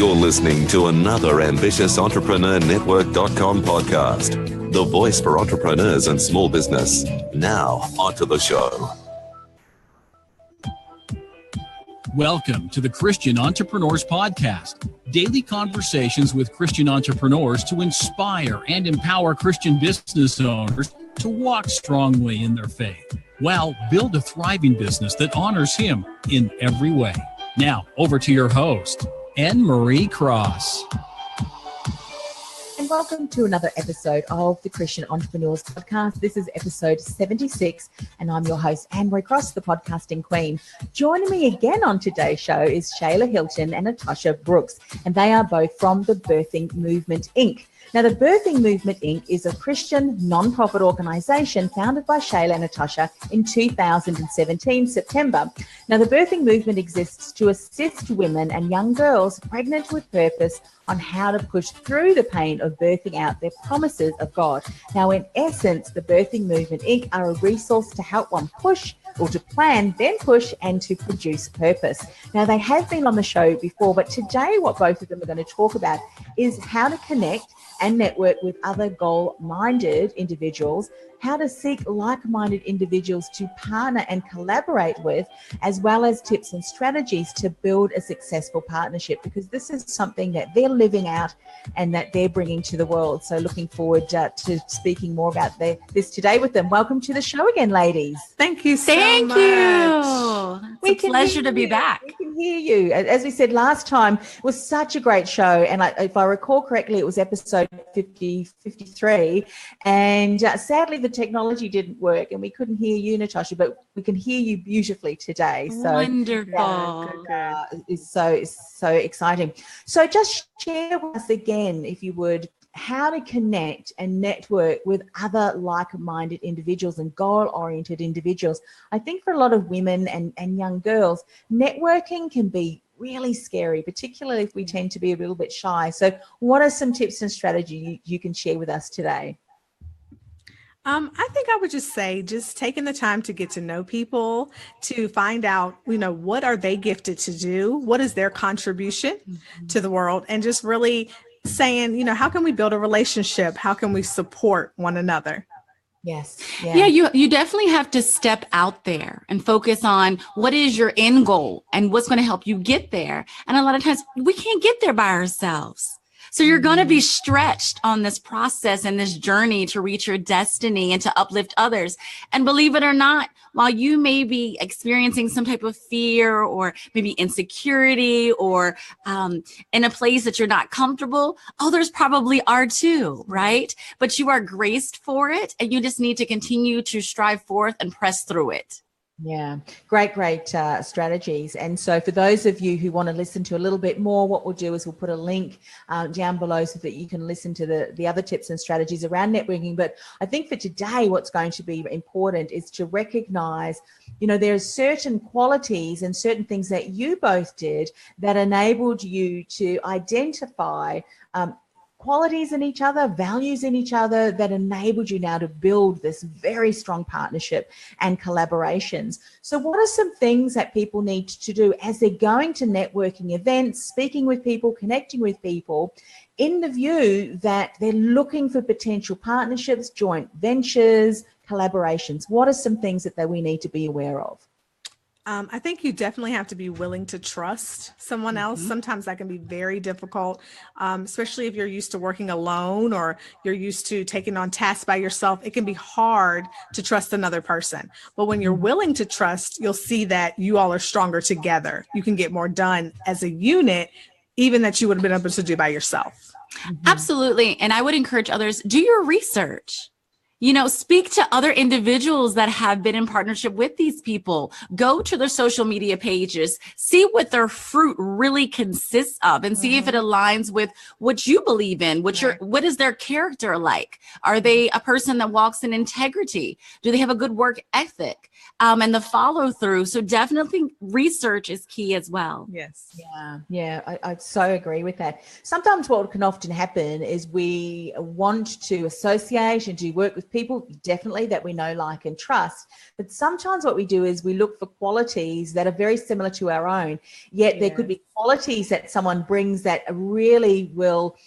You're listening to another Ambitious Entrepreneur Network.com podcast, the voice for entrepreneurs and small business. Now, onto the show. Welcome to the Christian Entrepreneurs Podcast, daily conversations with Christian entrepreneurs to inspire and empower Christian business owners to walk strongly in their faith, while build a thriving business that honors Him in every way. Now, over to your host, Anne-Marie Cross. And welcome to another episode of the Christian Entrepreneurs Podcast. This is episode 76, and I'm your host, Anne-Marie Cross, the podcasting queen. Joining me again on today's show is Shayla Hilton and Natasha Brooks, and they are both from the Birthing Movement, Inc. Now, the Birthing Movement, Inc. is a Christian non-profit organization founded by Shayla and Natasha in 2017, September. Now, the Birthing Movement exists to assist women and young girls pregnant with purpose on how to push through the pain of birthing out their promises of God. Now, in essence, the Birthing Movement, Inc. are a resource to help one push or to plan, then push, and to produce purpose. Now, they have been on the show before, but today what both of them are going to talk about is how to connect and network with other goal-minded individuals, how to seek like-minded individuals to partner and collaborate with, as well as tips and strategies to build a successful partnership, because this is something that they're living out and that they're bringing to the world. So looking forward to speaking more about this today with them. Welcome to the show again, ladies. Thank you so much. Thank you. It's a pleasure to be back. We can hear you. As we said last time, it was such a great show. And if I recall correctly, it was episode 53. And sadly, the technology didn't work and we couldn't hear you, Natasha, but we can hear you beautifully today. So wonderful. It's so exciting. So just share with us again, if you would, how to connect and network with other like-minded individuals and goal-oriented individuals. I think for a lot of women and young girls, networking can be really scary, particularly if we tend to be a little bit shy. So what are some tips and strategy you can share with us today? I think I would just say, just taking the time to get to know people, to find out, what are they gifted to do? What is their contribution to the world? And just really saying, how can we build a relationship? How can we support one another? Yes. Yeah, you definitely have to step out there and focus on what is your end goal and what's going to help you get there. And a lot of times we can't get there by ourselves. So you're going to be stretched on this process and this journey to reach your destiny and to uplift others. And believe it or not, while you may be experiencing some type of fear or maybe insecurity or in a place that you're not comfortable, others probably are too, right? But you are graced for it, and you just need to continue to strive forth and press through it. Yeah, great strategies. And so for those of you who want to listen to a little bit more, what we'll do is we'll put a link down below so that you can listen to the other tips and strategies around networking. But I think for today, what's going to be important is to recognize, there are certain qualities and certain things that you both did that enabled you to identify qualities in each other, values in each other that enabled you now to build this very strong partnership and collaborations. So what are some things that people need to do as they're going to networking events, speaking with people, connecting with people, in the view that they're looking for potential partnerships, joint ventures, collaborations? What are some things that we need to be aware of? I think you definitely have to be willing to trust someone else. Sometimes that can be very difficult, especially if you're used to working alone or you're used to taking on tasks by yourself. It can be hard to trust another person. But when you're willing to trust, you'll see that you all are stronger together. You can get more done as a unit, even that you would have been able to do by yourself. Absolutely. And I would encourage others, do your research. Speak to other individuals that have been in partnership with these people. Go to their social media pages, see what their fruit really consists of, and see if it aligns with what you believe in. What is their character like? Are they a person that walks in integrity? Do they have a good work ethic? And the follow through. So definitely research is key as well. Yes. Yeah. I so agree with that. Sometimes what can often happen is we want to associate and to work with people definitely that we know, like, and trust. But sometimes what we do is we look for qualities that are very similar to our own, yet there could be qualities that someone brings that really will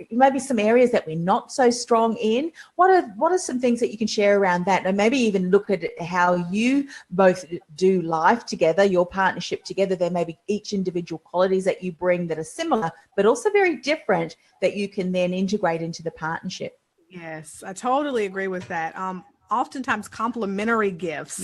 maybe some areas that we're not so strong in. What are some things that you can share around that, and maybe even look at how you both do life together, your partnership together? There may be each individual qualities that you bring that are similar but also very different that you can then integrate into the partnership. Yes, I totally agree with that. Oftentimes complementary gifts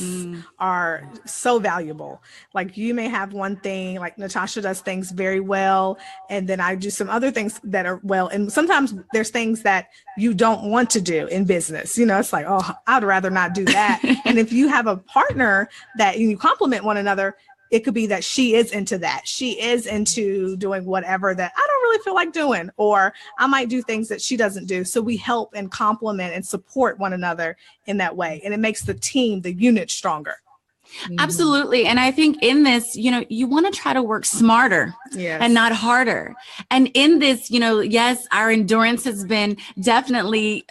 are so valuable. Like, you may have one thing, like Natasha does things very well, and then I do some other things that are well. And sometimes there's things that you don't want to do in business. It's like, oh, I'd rather not do that. And if you have a partner that you complement one another, it could be that she is into that. She is into doing whatever that I don't really feel like doing, or I might do things that she doesn't do. So we help and complement and support one another in that way. And it makes the team, the unit, stronger. Absolutely. And I think in this, you want to try to work smarter and not harder. And in this, yes, our endurance has been definitely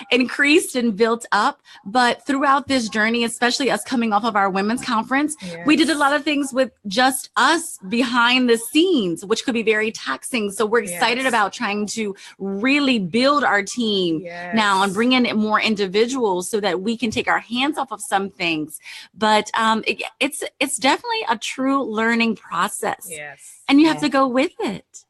increased and built up. But throughout this journey, especially us coming off of our women's conference, we did a lot of things with just us behind the scenes, which could be very taxing. So we're excited about trying to really build our team now and bring in more individuals so that we can take our hands off of some things. But it's definitely a true learning process. And you have to go with it.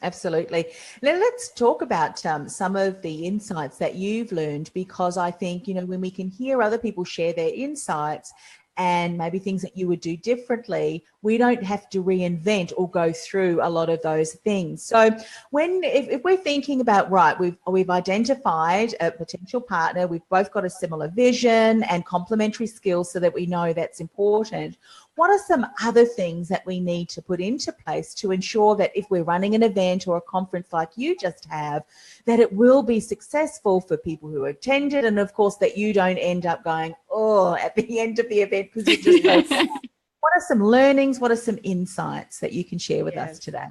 Absolutely. Now let's talk about some of the insights that you've learned, because I think, when we can hear other people share their insights and maybe things that you would do differently, we don't have to reinvent or go through a lot of those things. So if we're thinking about, right, we've identified a potential partner, we've both got a similar vision and complementary skills so that we know that's important. What are some other things that we need to put into place to ensure that if we're running an event or a conference like you just have, that it will be successful for people who attended, and of course that you don't end up going, oh, at the end of the event because you just What are some learnings? What are some insights that you can share with us today?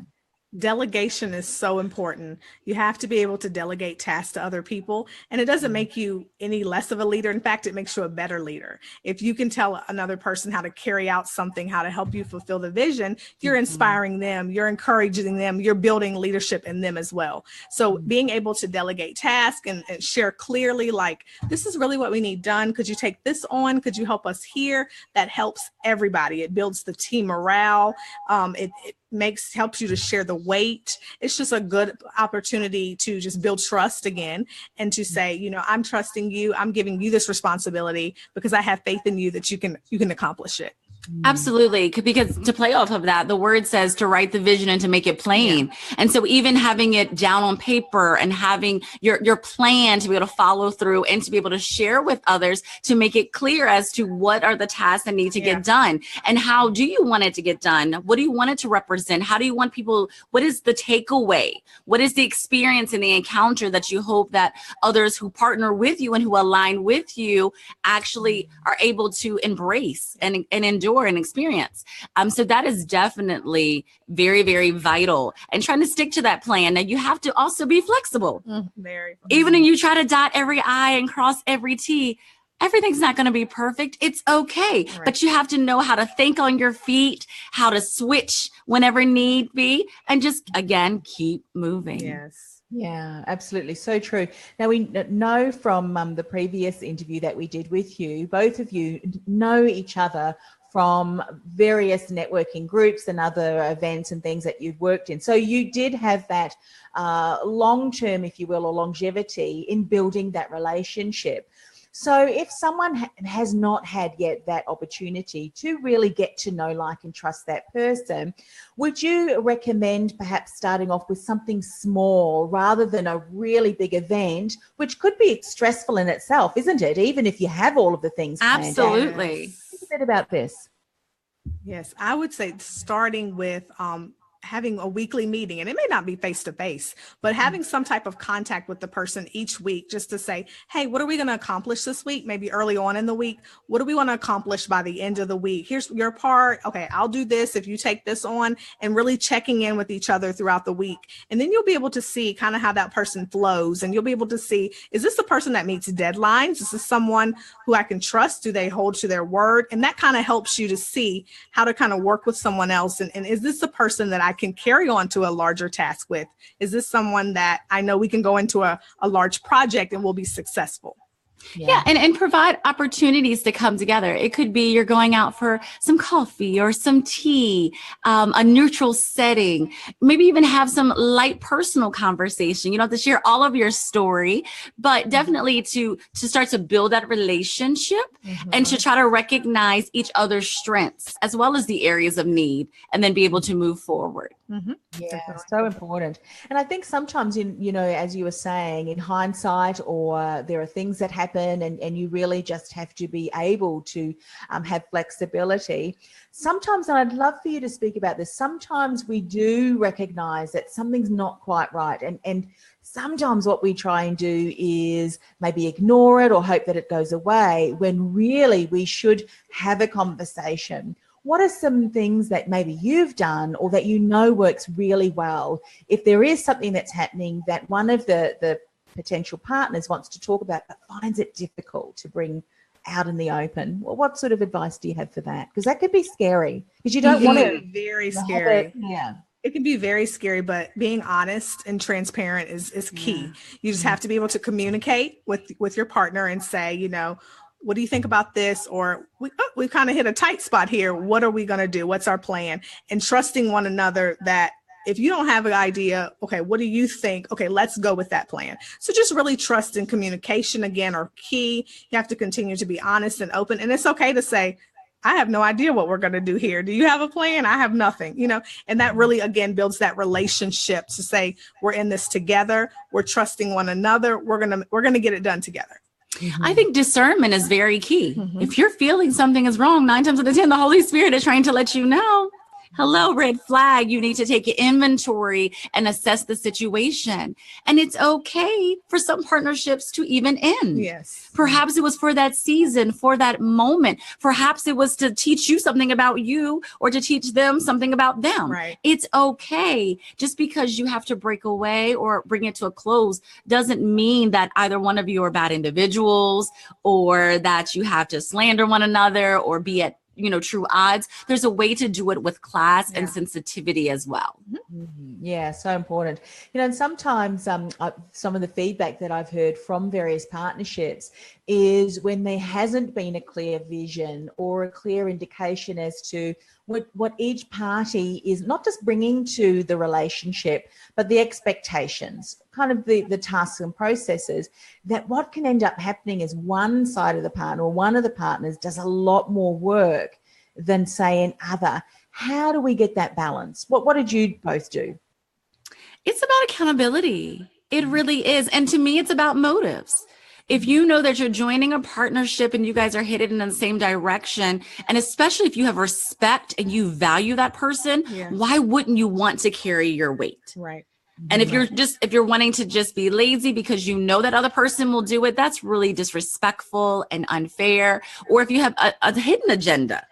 Delegation is so important. You have to be able to delegate tasks to other people, and it doesn't make you any less of a leader. In fact, it makes you a better leader. If you can tell another person how to carry out something, how to help you fulfill the vision, you're inspiring them, you're encouraging them, you're building leadership in them as well. So being able to delegate tasks and share clearly, like, this is really what we need done. Could you take this on? Could you help us here? That helps everybody. It builds the team morale. It helps you to share the weight. It's just a good opportunity to just build trust again, and to say, I'm trusting you. I'm giving you this responsibility because I have faith in you that you can accomplish it. Absolutely. Because to play off of that, the word says to write the vision and to make it plain. And so even having it down on paper and having your plan to be able to follow through and to be able to share with others to make it clear as to what are the tasks that need to get done and how do you want it to get done? What do you want it to represent? How do you want people, what is the takeaway? What is the experience and the encounter that you hope that others who partner with you and who align with you actually are able to embrace and endure and experience. So that is definitely very, very vital, and trying to stick to that plan. Now you have to also be flexible. Even when you try to dot every I and cross every T, everything's not going to be perfect. It's okay. Right. But you have to know how to think on your feet, how to switch whenever need be, and just, again, keep moving. Yeah, absolutely. So true. Now, we know from the previous interview that we did with you, both of you know each other from various networking groups and other events and things that you've worked in. So you did have that long-term, if you will, or longevity in building that relationship. So if someone has not had yet that opportunity to really get to know, like, and trust that person, would you recommend perhaps starting off with something small rather than a really big event, which could be stressful in itself, isn't it? Even if you have all of the things planned out. Absolutely. Think a bit about this. Yes, I would say starting with having a weekly meeting, and it may not be face to face, but having some type of contact with the person each week just to say, hey, what are we going to accomplish this week? Maybe early on in the week. What do we want to accomplish by the end of the week? Here's your part. Okay, I'll do this if you take this on, and really checking in with each other throughout the week. And then you'll be able to see kind of how that person flows, and you'll be able to see, is this a person that meets deadlines? Is this someone who I can trust? Do they hold to their word? And that kind of helps you to see how to kind of work with someone else. And is this a person that I can carry on to a larger task with? Is this someone that I know we can go into a large project and we'll be successful? Yeah. And provide opportunities to come together. It could be you're going out for some coffee or some tea, a neutral setting, maybe even have some light personal conversation. You don't have to share all of your story, but definitely to start to build that relationship and to try to recognize each other's strengths as well as the areas of need, and then be able to move forward. Yeah, so important. And I think sometimes as you were saying, in hindsight, or there are things that happen and you really just have to be able to have flexibility. Sometimes, and I'd love for you to speak about this, sometimes we do recognize that something's not quite right. And sometimes what we try and do is maybe ignore it or hope that it goes away, when really we should have a conversation. What are some things that maybe you've done or that works really well if there is something that's happening that one of the potential partners wants to talk about but finds it difficult to bring out in the open? Well, what sort of advice do you have for that? Because that could be scary, because you don't want to. Very scary. Yeah. It can be very scary, but being honest and transparent is key. You just have to be able to communicate with your partner and say, what do you think about this? Or we kind of hit a tight spot here. What are we going to do? What's our plan? And trusting one another that if you don't have an idea, okay, what do you think? Okay, let's go with that plan. So just really trust and communication, again, are key. You have to continue to be honest and open. And it's okay to say, I have no idea what we're going to do here. Do you have a plan? I have nothing, and that really, again, builds that relationship to say, we're in this together. We're trusting one another. We're going to get it done together. I think discernment is very key. If you're feeling something is wrong, 9 times out of 10, the Holy Spirit is trying to let you know. Hello, red flag. You need to take inventory and assess the situation. And it's okay for some partnerships to even end. Yes. Perhaps it was for that season, for that moment. Perhaps it was to teach you something about you or to teach them something about them. Right. It's okay. Just because you have to break away or bring it to a close doesn't mean that either one of you are bad individuals or that you have to slander one another or be at true odds. There's a way to do it with class and sensitivity as well. Yeah, so important. And sometimes some of the feedback that I've heard from various partnerships is when there hasn't been a clear vision or a clear indication as to what each party is not just bringing to the relationship, but the expectations, kind of the tasks and processes, that what can end up happening is one side of the partner or one of the partners does a lot more work than, say, another. How do we get that balance? What did you both do? It's about accountability. It really is. And to me, it's about motives. If you know that you're joining a partnership and you guys are headed in the same direction, and especially if you have respect and you value that person, why wouldn't you want to carry your weight? Right. And if you're wanting to just be lazy because you know that other person will do it, that's really disrespectful and unfair. Or if you have a hidden agenda,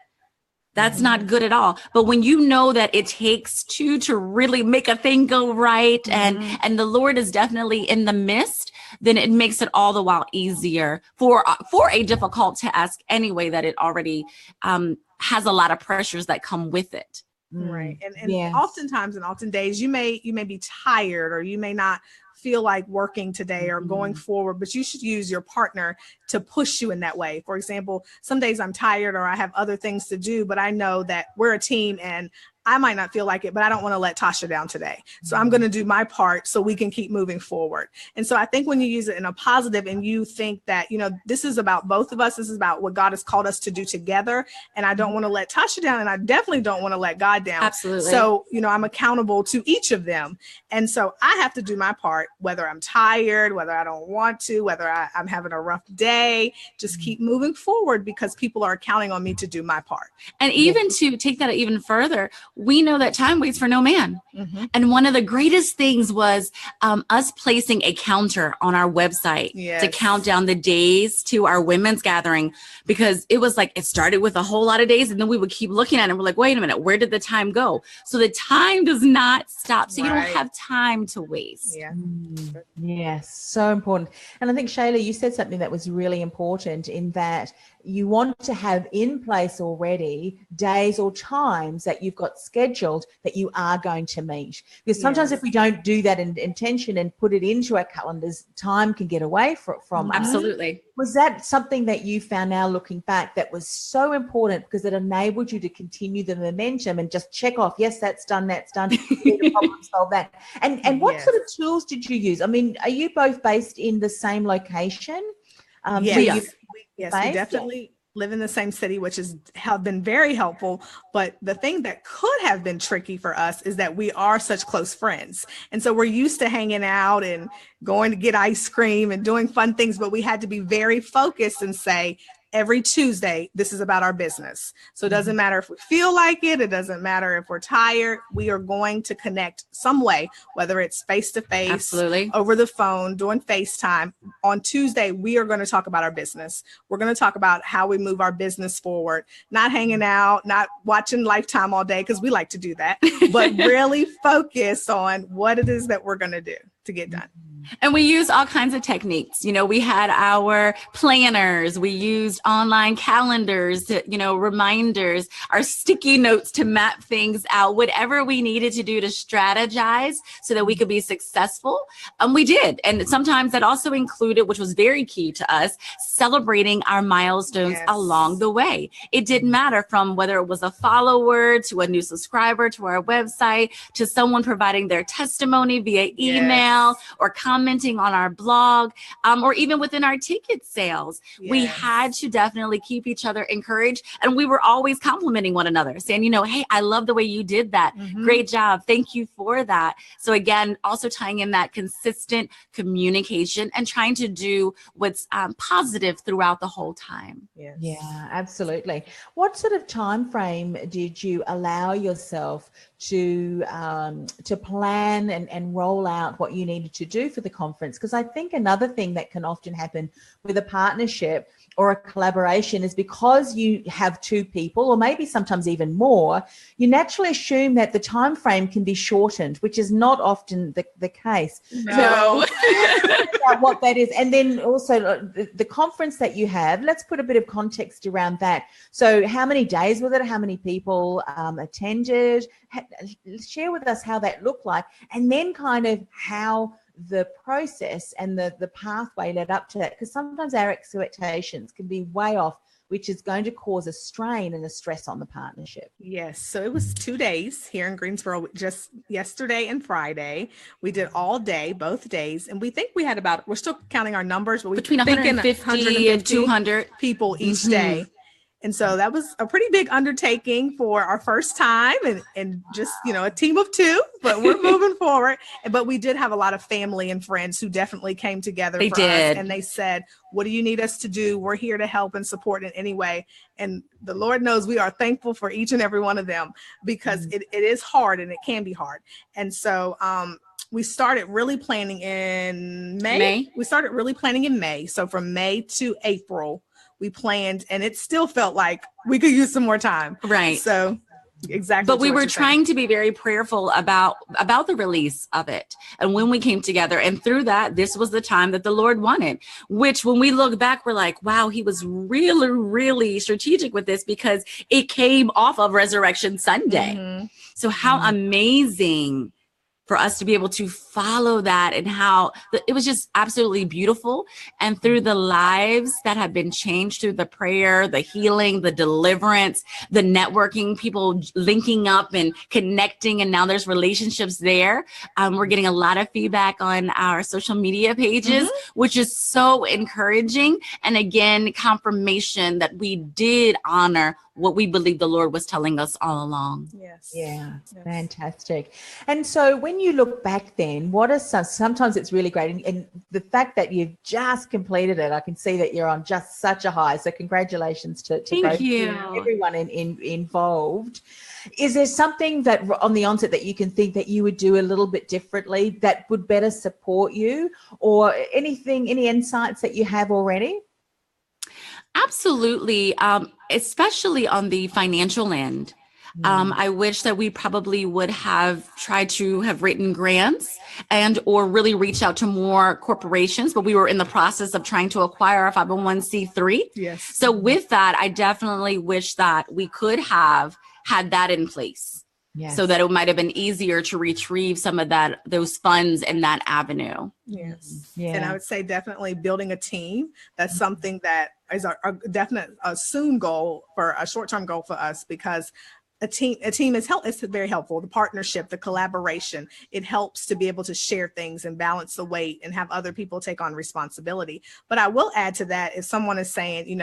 that's not good at all. But when you know that it takes two to really make a thing go right, and the Lord is definitely in the midst, then it makes it all the while easier for a difficult task anyway, that it already has a lot of pressures that come with it. Right. And oftentimes in often days, you may be tired, or you may not feel like working today or going forward, but you should use your partner to push you in that way. For example, some days I'm tired or I have other things to do, but I know that we're a team and I might not feel like it, but I don't want to let Tasha down today. So I'm going to do my part so we can keep moving forward. And so I think when you use it in a positive and you think that, this is about both of us, this is about what God has called us to do together. And I don't want to let Tasha down, and I definitely don't want to let God down. Absolutely. So, I'm accountable to each of them. And so I have to do my part, whether I'm tired, whether I don't want to, whether I'm having a rough day, just keep moving forward because people are counting on me to do my part. And even to take that even further, we know that time waits for no man. Mm-hmm. And one of the greatest things was us placing a counter on our website to count down the days to our women's gathering, because it was like, it started with a whole lot of days, and then we would keep looking at it and we're like, wait a minute, where did the time go? So the time does not stop. So you don't have time to waste. Yeah. Yes, so important. And I think, Shayla, you said something that was really important, in that you want to have in place already days or times that you've got scheduled that you are going to meet. Because sometimes if we don't do that in intention and put it into our calendars, time can get away from us. Absolutely. Was that something that you found, now looking back, that was so important because it enabled you to continue the momentum and just check off, yes, that's done, problem solve that. And what sort of tools did you use? I mean, are you both based in the same location? Yes, we definitely live in the same city, which have been very helpful. But the thing that could have been tricky for us is that we are such close friends. And so we're used to hanging out and going to get ice cream and doing fun things, but we had to be very focused and say, every Tuesday, this is about our business. So it doesn't matter if we feel like it. It doesn't matter if we're tired. We are going to connect some way, whether it's face-to-face, absolutely, over the phone, doing FaceTime. On Tuesday, we are going to talk about our business. We're going to talk about how we move our business forward, not hanging out, not watching Lifetime all day, because we like to do that, but really focus on what it is that we're going to do to get done. And we use all kinds of techniques. You know, we had our planners, we used online calendars, to, reminders, our sticky notes to map things out, whatever we needed to do to strategize so that we could be successful. We did. And sometimes that also included, which was very key to us, celebrating our milestones along the way. It didn't matter from whether it was a follower to a new subscriber to our website, to someone providing their testimony via email or commenting on our blog, or even within our ticket sales. We had to definitely keep each other encouraged. And we were always complimenting one another, saying, hey, I love the way you did that. Great job. Thank you for that. So again, also tying in that consistent communication and trying to do what's positive throughout the whole time. Yeah, absolutely. What sort of time frame did you allow yourself to plan and roll out what you needed to do for the conference? Because I think another thing that can often happen with a partnership or a collaboration is, because you have two people, or maybe sometimes even more, you naturally assume that the time frame can be shortened, which is not often the case. No. So what that is. And then also the conference that you have, let's put a bit of context around that. So how many days was it? How many people attended? Share with us how that looked like, and then kind of how the process and the pathway led up to that, because sometimes our expectations can be way off, which is going to cause a strain and a stress on the partnership. Yes. So it was 2 days here in Greensboro, just yesterday and Friday. We did all day, both days. And we think we had we're still counting our numbers, but we between 150 and 200 people each day. And so that was a pretty big undertaking for our first time, and just, a team of two, but we're moving forward. But we did have a lot of family and friends who definitely came together us, and they said, what do you need us to do? We're here to help and support in any way. And the Lord knows we are thankful for each and every one of them, because it is hard, and it can be hard. And so we started really planning in May. We started really planning in May. So from May to April, we planned, and it still felt like we could use some more time. Right. So exactly. But we were trying to be very prayerful about the release of it. And when we came together, and through that, this was the time that the Lord wanted, which when we look back, we're like, wow, he was really, really strategic with this, because it came off of Resurrection Sunday. So how amazing for us to be able to follow that, and how it was just absolutely beautiful. And through the lives that have been changed through the prayer, the healing, the deliverance, the networking, people linking up and connecting, and now there's relationships there. We're getting a lot of feedback on our social media pages, which is so encouraging. And again, confirmation that we did honor what we believe the Lord was telling us all along. Fantastic. And so when you look back then, in, what are sometimes it's really great. And the fact that you've just completed it, I can see that you're on just such a high. So congratulations to both everyone involved. Is there something that on the onset that you can think that you would do a little bit differently that would better support you, or any insights that you have already? Absolutely. Especially on the financial end. I wish that we probably would have tried to have written grants or really reach out to more corporations, but we were in the process of trying to acquire a 501c3. Yes. So with that, I definitely wish that we could have had that in place. Yes. So that it might have been easier to retrieve some of those funds in that avenue. Yes. Yeah. And I would say definitely building a team. That's something that is a definite soon goal, for a short-term goal for us, because a team is it's very helpful. The partnership, the collaboration, it helps to be able to share things and balance the weight and have other people take on responsibility. But I will add to that, if someone is saying,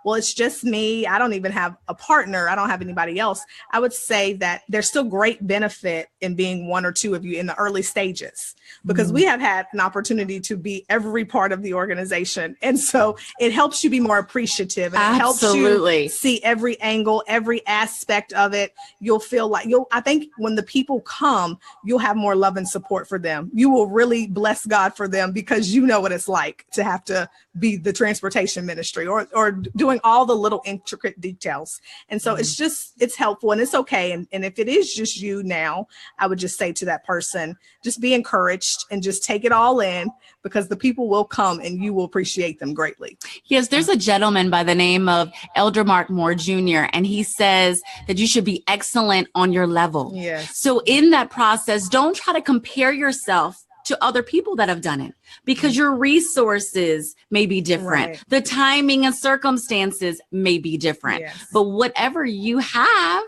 well, it's just me, I don't even have a partner, I don't have anybody else, I would say that there's still great benefit in being one or two of you in the early stages, because we have had an opportunity to be every part of the organization. And so it helps you be more appreciative, and it helps you see every angle, every aspect of it. You'll feel like I think when the people come, you'll have more love and support for them. You will really bless God for them, because you know what it's like to have to be the transportation ministry or doing all the little intricate details. And so it's helpful, and it's okay. And if it is just you now, I would just say to that person, just be encouraged and just take it all in, because the people will come and you will appreciate them greatly. Yes, there's a gentleman by the name of Elder Mark Moore Jr., and he says that you should be excellent on your level. Yes. So in that process, don't try to compare yourself to other people that have done it, because your resources may be different. Right. The timing and circumstances may be different, but whatever you have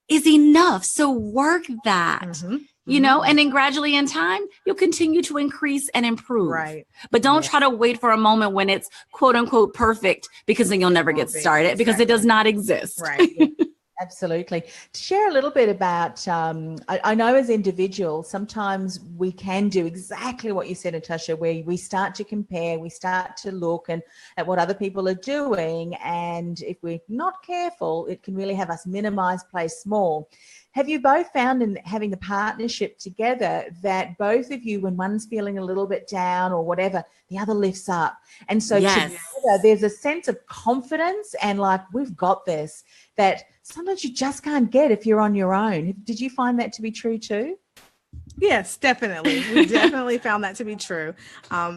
is enough. So work that. And then gradually in time, you'll continue to increase and improve. Right. But don't try to wait for a moment when it's quote unquote perfect, because then you'll never get started, because it does not exist. Right. Absolutely. To share a little bit about, I know as individuals, sometimes we can do exactly what you said, Natasha, where we start to compare, we start to look at what other people are doing. And if we're not careful, it can really have us minimize, play small. Have you both found in having the partnership together that both of you, when one's feeling a little bit down or whatever, the other lifts up? And so together there's a sense of confidence and like, we've got this, that sometimes you just can't get if you're on your own. Did you find that to be true too? Yes, definitely. We definitely found that to be true.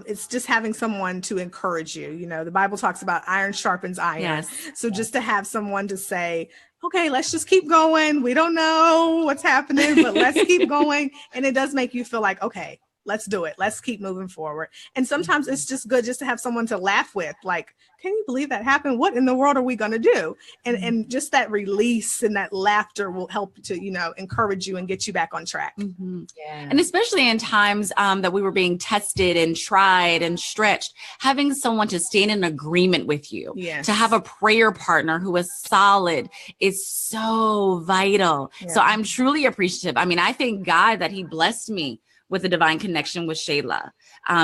It's just having someone to encourage you. The Bible talks about iron sharpens iron. Yes. So just to have someone to say, okay, let's just keep going. We don't know what's happening, but let's keep going. And it does make you feel like, okay, let's do it. Let's keep moving forward. And sometimes it's just good just to have someone to laugh with. Like, can you believe that happened? What in the world are we going to do? And just that release and that laughter will help to, encourage you and get you back on track. Yeah. And especially in times that we were being tested and tried and stretched, having someone to stand in agreement with you, to have a prayer partner who is solid is so vital. Yeah. So I'm truly appreciative. I mean, I thank God that he blessed me with a divine connection with Shayla,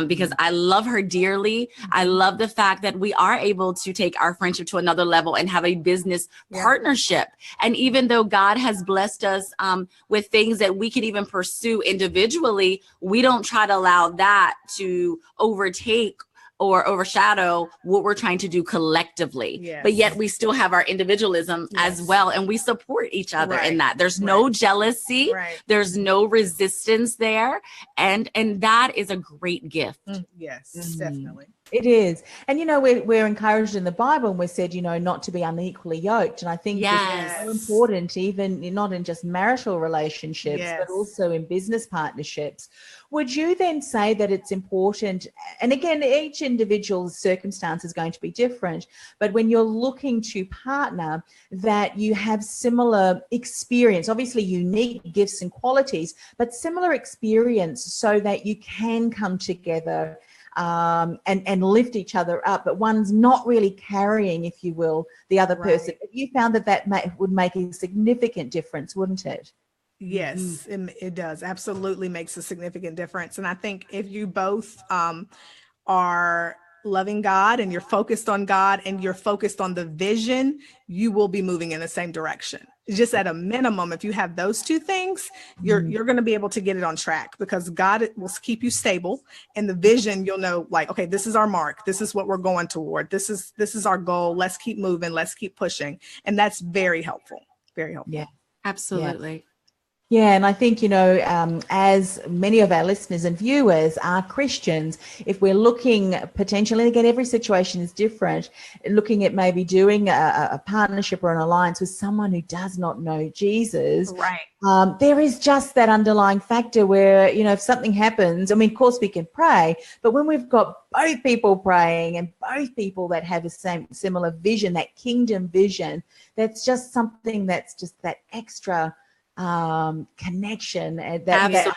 because I love her dearly. I love the fact that we are able to take our friendship to another level and have a business partnership. And even though God has blessed us with things that we can even pursue individually, we don't try to allow that to overtake or overshadow what we're trying to do collectively. But yet we still have our individualism as well. And we support each other in that. There's no jealousy. There's no resistance there. And that is a great gift. Yes, definitely. It is. And, we're encouraged in the Bible, and we're said, not to be unequally yoked. And I think it's so important, even not in just marital relationships, but also in business partnerships. Would you then say that it's important, and again, each individual's circumstance is going to be different, but when you're looking to partner, that you have similar experience, obviously unique gifts and qualities, but similar experience, so that you can come together and lift each other up, but one's not really carrying, if you will, the other person. You found that would make a significant difference, wouldn't it? Yes, it does. Absolutely makes a significant difference. And I think if you both are loving God and you're focused on God and you're focused on the vision, you will be moving in the same direction. Just at a minimum, if you have those two things, you're going to be able to get it on track, because God will keep you stable, and the vision, you'll know, like, okay, this is our mark. This is what we're going toward. This is our goal. Let's keep moving. Let's keep pushing. And that's very helpful. Very helpful. Yeah. Absolutely. Yeah, and I think, as many of our listeners and viewers are Christians, if we're looking potentially, again, every situation is different, looking at maybe doing a partnership or an alliance with someone who does not know Jesus, Right. There is just that underlying factor where, if something happens, I mean, of course we can pray, but when we've got both people praying and both people that have the similar vision, that kingdom vision, that's just something that's just that extra connection that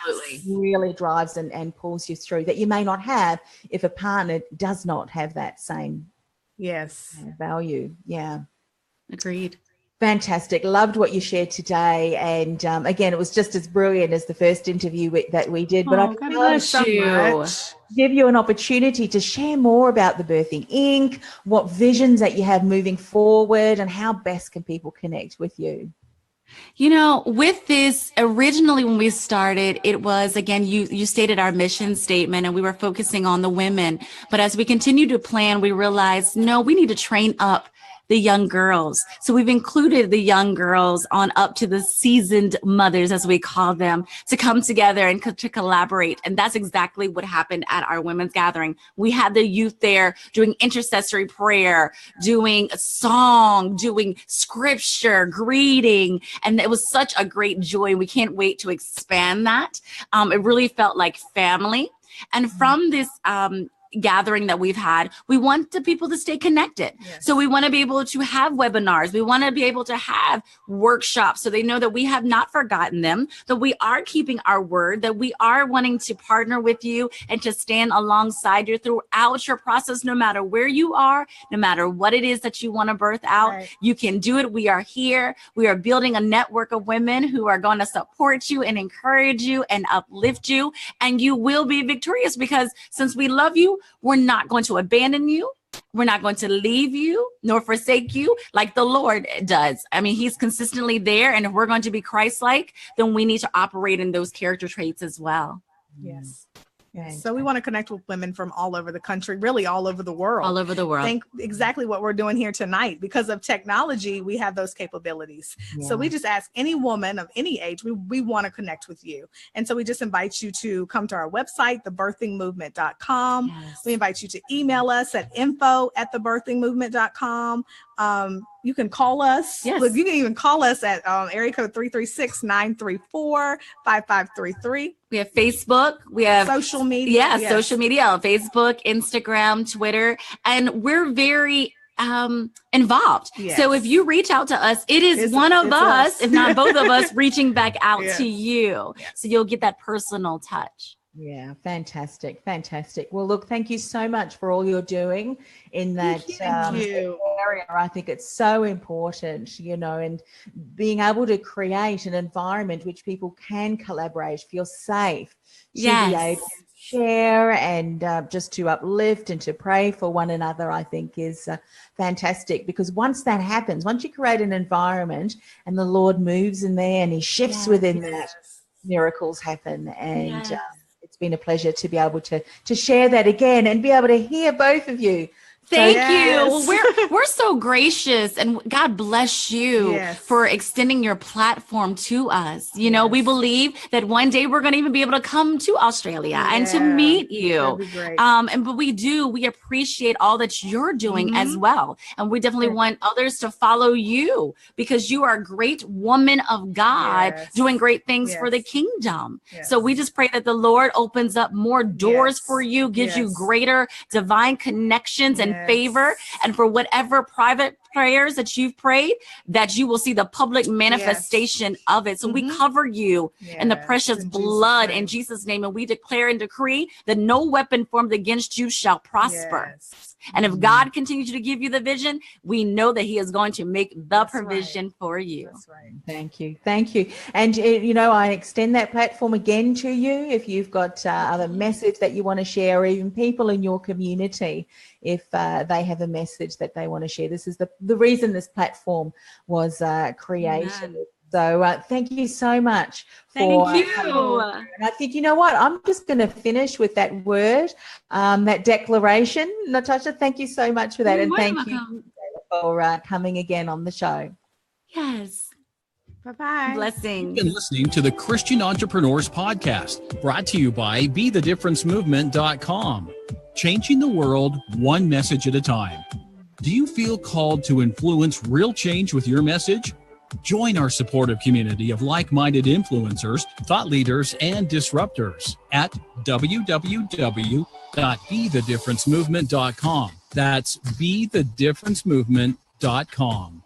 really drives and pulls you through, that you may not have if a partner does not have that same value. Yeah, agreed. Fantastic. Loved what you shared today, and again, it was just as brilliant as the first interview that we did, but God bless you. Give you an opportunity to share more about the Birthing Inc., what visions that you have moving forward, and how best can people connect with you. With this, originally when we started, it was, again, you stated our mission statement and we were focusing on the women. But as we continue to plan, we realized, no, we need to train up the young girls. So we've included the young girls on up to the seasoned mothers, as we call them, to come together and to collaborate. And that's exactly what happened at our women's gathering. We had the youth there doing intercessory prayer, doing a song, doing scripture, greeting. And it was such a great joy. We can't wait to expand that. It really felt like family. And from this, gathering that we've had, we want the people to stay connected. Yes. So we want to be able to have webinars. We want to be able to have workshops so they know that we have not forgotten them, that we are keeping our word, that we are wanting to partner with you and to stand alongside you throughout your process, no matter where you are, no matter what it is that you want to birth out. Right. You can do it. We are here. We are building a network of women who are going to support you and encourage you and uplift you, and you will be victorious, because since we love you, we're not going to abandon you. We're not going to leave you nor forsake you like the Lord does. I mean, he's consistently there. And if we're going to be Christ-like, then we need to operate in those character traits as well. Yes. So we want to connect with women from all over the country, really all over the world. All over the world. Think exactly what we're doing here tonight. Because of technology, we have those capabilities. Yeah. So we just ask any woman of any age, we want to connect with you. And so we just invite you to come to our website, thebirthingmovement.com. Yes. We invite you to email us at info@thebirthingmovement.com. You can call us. Yes. Look, you can even call us at area code 336-934-5533. We have Facebook. We have social media. Yeah, yes. Social media, Facebook, Instagram, Twitter. And we're very involved. Yes. So if you reach out to us, it's one of us, if not both of us, reaching back out to you. Yes. So you'll get that personal touch. Yeah, fantastic. Well, look, thank you so much for all you're doing in that area. I think it's so important, and being able to create an environment which people can collaborate, feel safe, to be able to share and just to uplift and to pray for one another, I think is fantastic. Because once that happens, once you create an environment and the Lord moves in there and he shifts within that, miracles happen. And it's been a pleasure to be able to share that again and be able to hear both of you. Thank you. We're so gracious, and God bless you for extending your platform to us. We believe that one day we're going to even be able to come to Australia and to meet you. That'd be great. But we appreciate all that you're doing as well. And we definitely want others to follow you, because you are a great woman of God doing great things for the kingdom. Yes. So we just pray that the Lord opens up more doors for you, gives you greater divine connections and favor, and for whatever private prayers that you've prayed, that you will see the public manifestation of it. So we cover you in the precious blood in Jesus' name, and we declare and decree that no weapon formed against you shall prosper. And if God continues to give you the vision, we know that he is going to make the That's provision for you. That's right. Thank you. Thank you. And, I extend that platform again to you if you've got other message that you want to share, or even people in your community, if they have a message that they want to share. This is the reason this platform was created. Amen. So thank you so much. Thank you. And I think, you know what, I'm just going to finish with that word, that declaration. Natasha, thank you so much for that. And thank you for coming again on the show. Yes. Bye-bye. Blessing. You've been listening to the Christian Entrepreneurs Podcast, brought to you by BeTheDifferenceMovement.com. Changing the world one message at a time. Do you feel called to influence real change with your message? Join our supportive community of like-minded influencers, thought leaders, and disruptors at www.BeTheDifferenceMovement.com. That's BeTheDifferenceMovement.com.